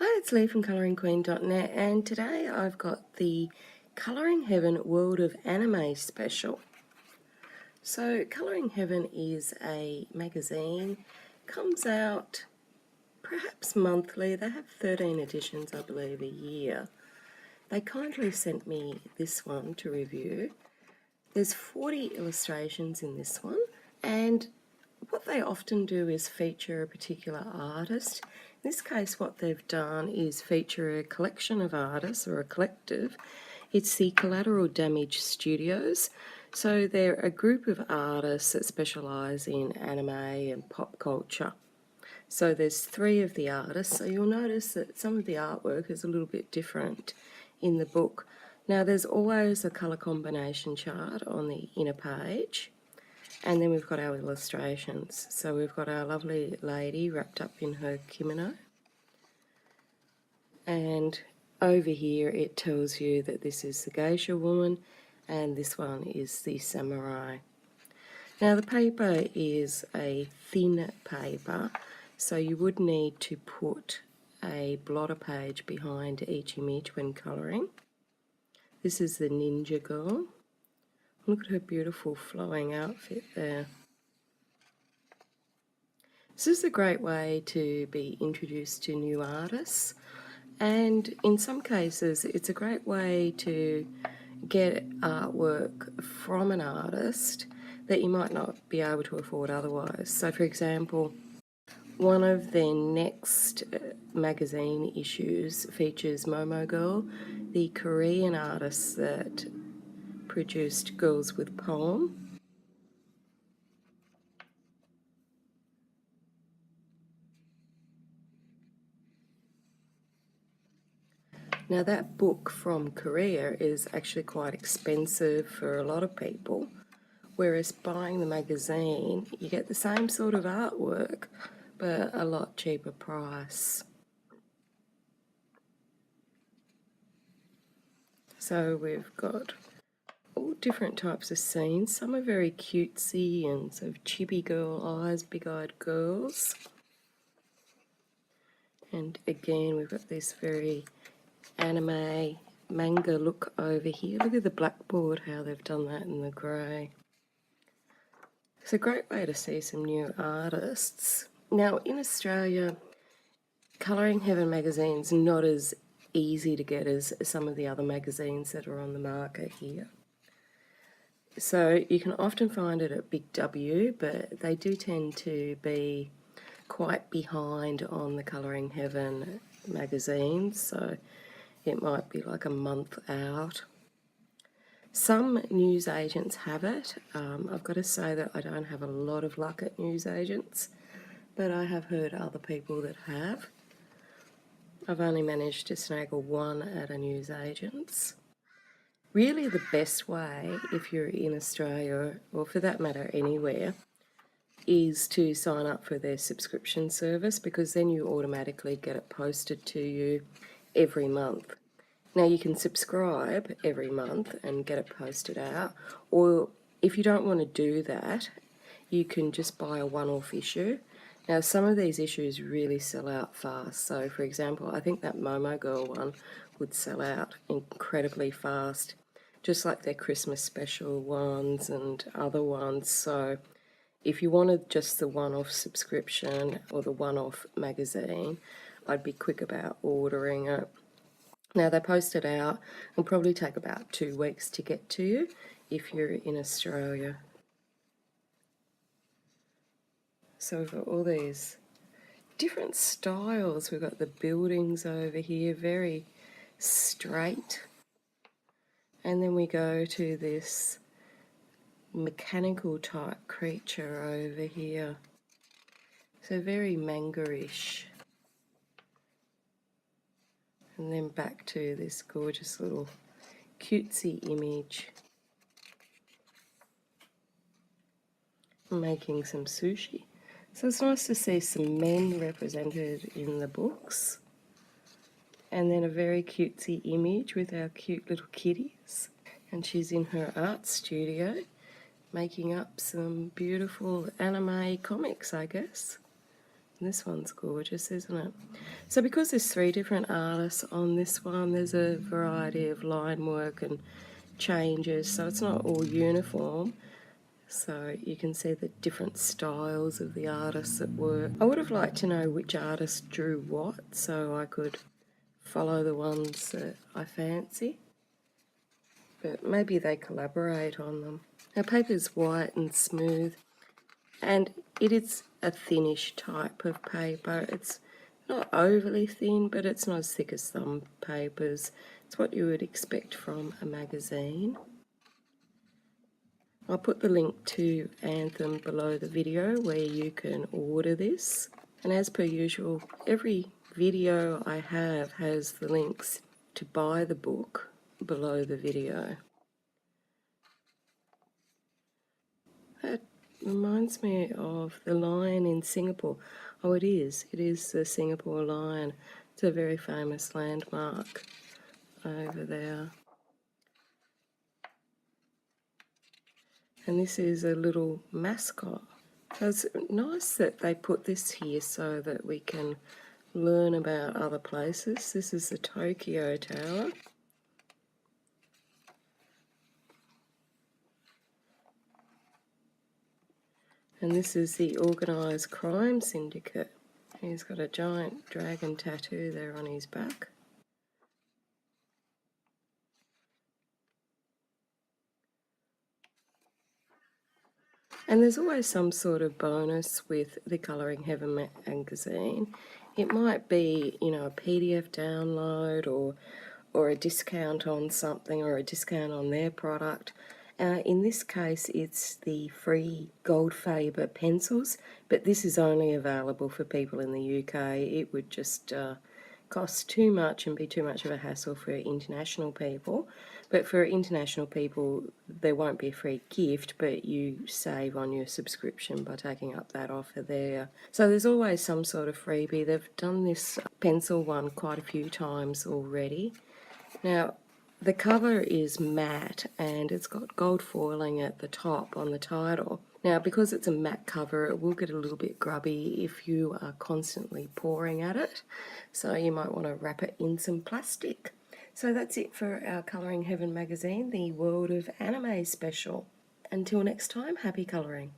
Hi, it's Lee from ColouringQueen.net, and today I've got the Colouring Heaven World of Anime special. So Colouring Heaven is a magazine, comes out perhaps monthly. They have 13 editions, I believe, a year. They kindly sent me this one to review. There's 40 illustrations in this one, and what they often do is feature a particular artist. In this case, what they've done is feature a collection of artists, or a collective. It's the Collateral Studios. So they're a group of artists that specialise in anime and pop culture. So there's 3 of the artists, so you'll notice that some of the artwork is a little bit different in the book. Now there's always a colour combination chart on the inner page. And then we've got our illustrations. So we've got our lovely lady wrapped up in her kimono. And over here it tells you that this is the geisha woman and this one is the samurai. Now the paper is a thin paper, so you would need to put a blotter page behind each image when colouring. This is the ninja girl. Look at her beautiful flowing outfit there. This is a great way to be introduced to new artists, and in some cases it's a great way to get artwork from an artist that you might not be able to afford otherwise. So for example, one of their next magazine issues features Momo Girl, the Korean artist that produced Girls with Poem. Now that book from Korea is actually quite expensive for a lot of people, whereas buying the magazine you get the same sort of artwork but a lot cheaper price. So we've got all different types of scenes. Some are very cutesy and sort of chibi girl eyes, big-eyed girls. And again we've got this very anime manga look over here. Look at the blackboard, how they've done that in the grey. It's a great way to see some new artists. Now in Australia, Colouring Heaven magazine's not as easy to get as some of the other magazines that are on the market here. So you can often find it at Big W, but they do tend to be quite behind on the Colouring Heaven magazines, so it might be like a month out. Some newsagents have it. I've got to say that I don't have a lot of luck at newsagents, but I have heard other people that have. I've only managed to snaggle one at a newsagent's. Really the best way, if you're in Australia, or for that matter anywhere, is to sign up for their subscription service, because then you automatically get it posted to you every month. Now you can subscribe every month and get it posted out, or if you don't want to do that, you can just buy a one-off issue. Now some of these issues really sell out fast, so for example I think that Momo Girl one would sell out incredibly fast, just like their Christmas special ones and other ones. So if you wanted just the one-off subscription or the one-off magazine, I'd be quick about ordering it. Now they post it out, it'll probably take about 2 weeks to get to you if you're in Australia. So we've got all these different styles. We've got the buildings over here, very straight. And then we go to this mechanical type creature over here. So very manga-ish. And then back to this gorgeous little cutesy image. Making some sushi. So it's nice to see some men represented in the books. And then a very cutesy image with our cute little kitties. And she's in her art studio making up some beautiful anime comics, I guess. And this one's gorgeous, isn't it? So because there's 3 different artists on this one, there's a variety of line work and changes, so it's not all uniform. So you can see the different styles of the artists at work. I would have liked to know which artist drew what, so I could follow the ones that I fancy. But maybe they collaborate on them. Our paper's white and smooth, and it is a thinnish type of paper. It's not overly thin, but it's not as thick as some papers. It's what you would expect from a magazine. I'll put the link to Anthem below the video where you can order this. And as per usual, every video I have has the links to buy the book below the video. That reminds me of the lion in Singapore. Oh, it is. It is the Singapore lion. It's a very famous landmark over there. And this is a little mascot. So it's nice that they put this here so that we can learn about other places. This is the Tokyo Tower. And this is the Organised Crime Syndicate. He's got a giant dragon tattoo there on his back. And there's always some sort of bonus with the Colouring Heaven magazine. It might be, you know, a PDF download or a discount on something or a discount on their product. In this case, it's the free Goldfaber pencils, but this is only available for people in the UK. It would just cost too much and be too much of a hassle for international people. But for international people, there won't be a free gift, but you save on your subscription by taking up that offer there. So there's always some sort of freebie. They've done this pencil one quite a few times already. Now, the cover is matte and it's got gold foiling at the top on the title. Now, because it's a matte cover, it will get a little bit grubby if you are constantly pouring at it. So you might want to wrap it in some plastic. So that's it for our Colouring Heaven magazine, the World of Anime special. Until next time, happy colouring.